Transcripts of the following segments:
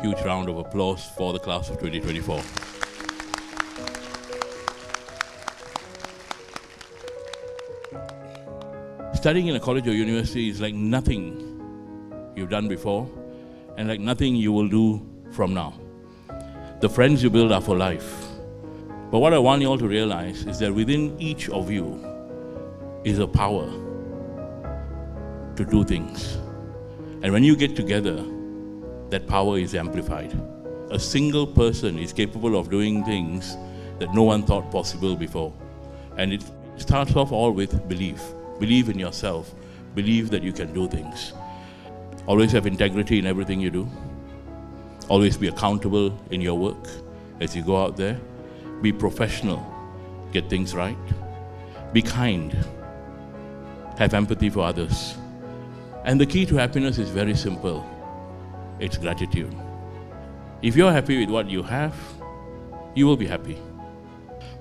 Huge round of applause for the class of 2024. Studying in a college or university is like nothing you've done before and like nothing you will do from now. The friends you build are for life. But what I want you all to realize is that within each of you is a power to do things. And when you get together, that power is amplified. A single person is capable of doing things that no one thought possible before. And it starts off all with belief. Believe in yourself. Believe that you can do things. Always have integrity in everything you do. Always be accountable in your work as you go out there. Be professional. Get things right. Be kind. Have empathy for others. And the key to happiness is very simple. It's gratitude. If you're happy with what you have, you will be happy.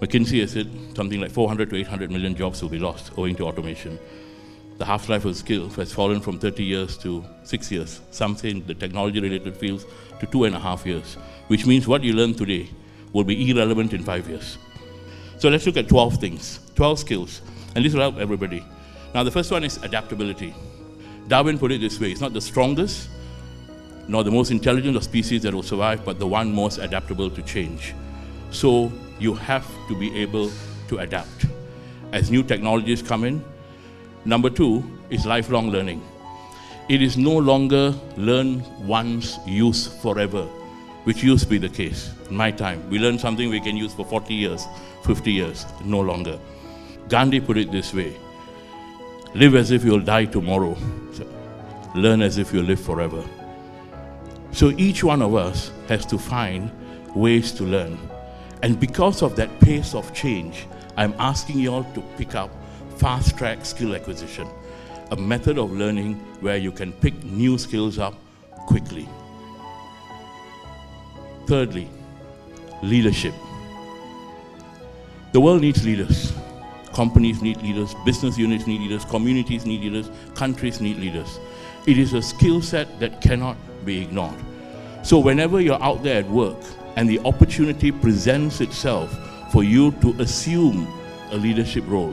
McKinsey has said something like 400 to 800 million jobs will be lost owing to automation. The half-life of skills has fallen from 30 years to 6 years. Some say in the technology-related fields to 2.5 years, which means what you learn today will be irrelevant in 5 years. So let's look at 12 things, 12 skills, and this will help everybody. Now the first one is adaptability. Darwin put it this way: it's not the strongest nor the most intelligent of species that will survive, but the one most adaptable to change. So you have to be able to adapt as new technologies come in. Number two is lifelong learning. It is no longer learn once, use forever, which used to be the case. In my time, we learn something we can use for 40 years, 50 years, no longer. Gandhi put it this way: live as if you'll die tomorrow. So, learn as if you'll live forever. So each one of us has to find ways to learn. And because of that pace of change, I'm asking you all to pick up fast-track skill acquisition, a method of learning where you can pick new skills up quickly. Thirdly, leadership. The world needs leaders. Companies need leaders, business units need leaders, communities need leaders, countries need leaders. It is a skill set that cannot be ignored. So whenever you're out there at work and the opportunity presents itself for you to assume a leadership role,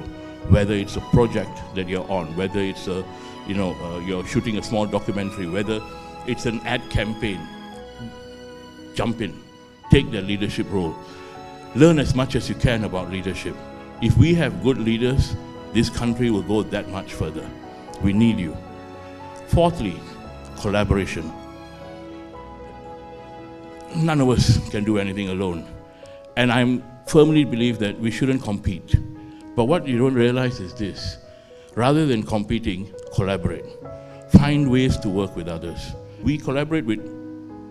whether it's a project that you're on, whether it's you're shooting a small documentary, whether it's an ad campaign, jump in, take that leadership role. Learn as much as you can about leadership. If we have good leaders, this country will go that much further. We need you. Fourthly, collaboration. None of us can do anything alone. And I firmly believe that we shouldn't compete. But what you don't realize is this: rather than competing, collaborate. Find ways to work with others. We collaborate with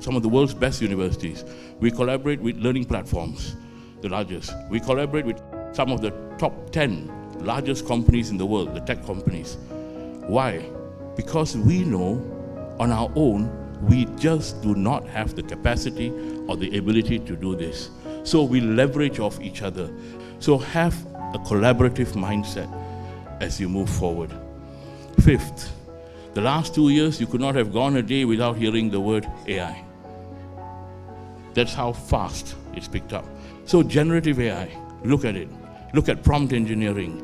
some of the world's best universities. We collaborate with learning platforms, the largest. We collaborate with some of the top 10 largest companies in the world, the tech companies. Why? Because we know on our own, we just do not have the capacity or the ability to do this. So we leverage off each other. So have a collaborative mindset as you move forward. Fifth, the last 2 years, you could not have gone a day without hearing the word AI. That's how fast it's picked up. So generative AI, look at it. Look at prompt engineering.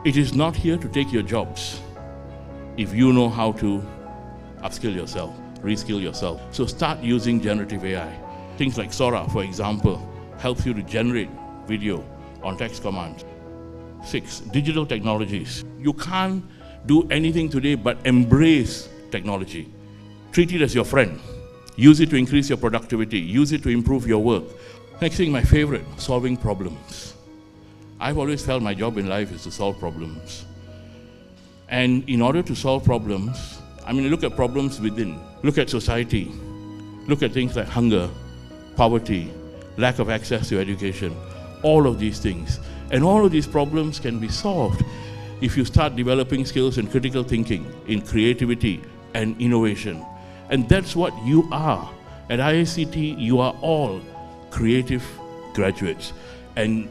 It is not here to take your jobs if you know how to upskill yourself, reskill yourself. So start using generative AI. Things like Sora, for example, helps you to generate video on text commands. 6, digital technologies. You can't do anything today but embrace technology. Treat it as your friend. Use it to increase your productivity. Use it to improve your work. Next thing, my favorite, solving problems. I've always felt my job in life is to solve problems. And in order to solve problems, look at problems within. Look at society. Look at things like hunger, poverty, lack of access to education, all of these things. And all of these problems can be solved if you start developing skills in critical thinking, in creativity and innovation. And that's what you are. At IICT, you are all creative graduates. And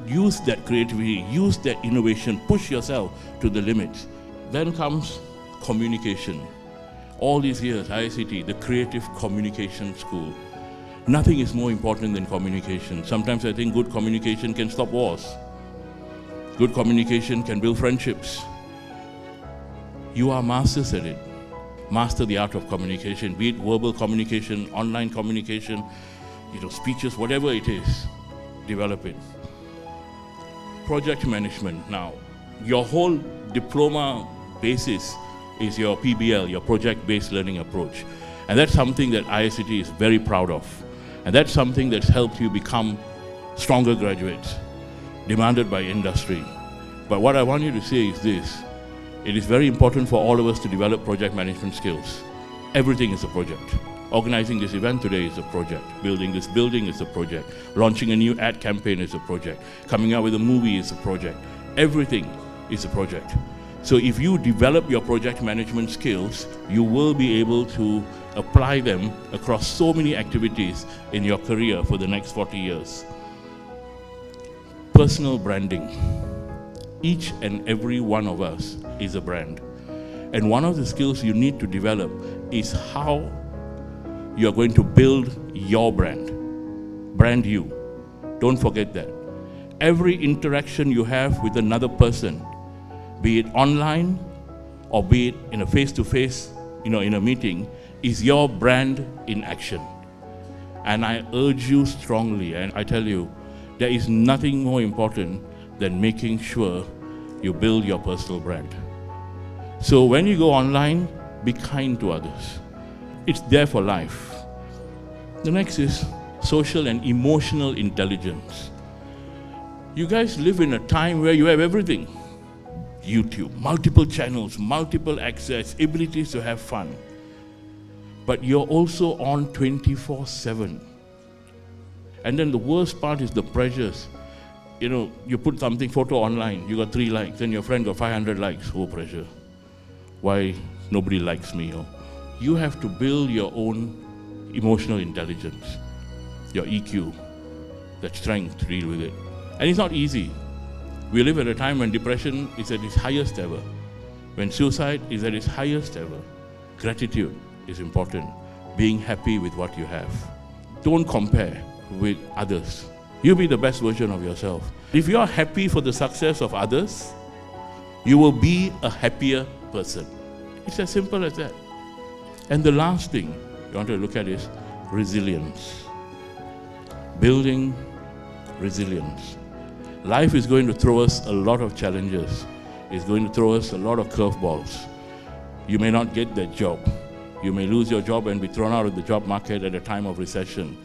use that creativity, use that innovation, push yourself to the limits. Then comes communication. All these years, ICT, the Creative Communication School. Nothing is more important than communication. Sometimes I think good communication can stop wars. Good communication can build friendships. You are masters at it. Master the art of communication, be it verbal communication, online communication, speeches, whatever it is, develop it. Project management. Now, your whole diploma basis is your PBL, your project-based learning approach. And that's something that ISCT is very proud of. And that's something that's helped you become stronger graduates, demanded by industry. But what I want you to say is this: it is very important for all of us to develop project management skills. Everything is a project. Organizing this event today is a project. Building this building is a project. Launching a new ad campaign is a project. Coming out with a movie is a project. Everything is a project. So if you develop your project management skills, you will be able to apply them across so many activities in your career for the next 40 years. Personal branding. Each and every one of us is a brand. And one of the skills you need to develop is how you're going to build your brand. Brand you. Don't forget that. Every interaction you have with another person, be it online or be it in a face-to-face, in a meeting, is your brand in action. And I urge you strongly, and I tell you, there is nothing more important than making sure you build your personal brand. So when you go online, be kind to others. It's there for life. The next is social and emotional intelligence. You guys live in a time where you have everything. YouTube, multiple channels, multiple access, abilities to have fun. But you're also on 24/7. And then the worst part is the pressures. You put something photo online, you got 3 likes, then your friend got 500 likes. Oh, pressure. Why nobody likes me? You have to build your own emotional intelligence, your EQ, that strength to deal with it. And it's not easy. We live at a time when depression is at its highest ever, when suicide is at its highest ever. Gratitude is important, being happy with what you have. Don't compare with others. You be the best version of yourself. If you are happy for the success of others, you will be a happier person. It's as simple as that. And the last thing you want to look at is resilience. Building resilience. Life is going to throw us a lot of challenges. It's going to throw us a lot of curveballs. You may not get that job. You may lose your job and be thrown out of the job market at a time of recession.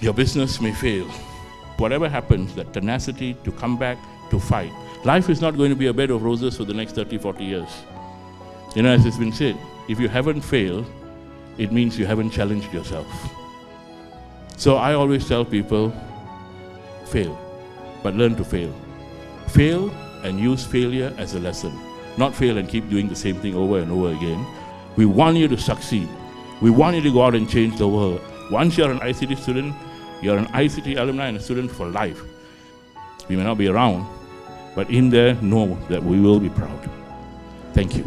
Your business may fail. Whatever happens, that tenacity to come back, to fight. Life is not going to be a bed of roses for the next 30, 40 years. As it's been said, if you haven't failed, it means you haven't challenged yourself. So I always tell people, fail, but learn to fail. Fail and use failure as a lesson. Not fail and keep doing the same thing over and over again. We want you to succeed. We want you to go out and change the world. Once you're an ICT student, you're an ICT alumni and a student for life. We may not be around, but in there, know that we will be proud. Thank you.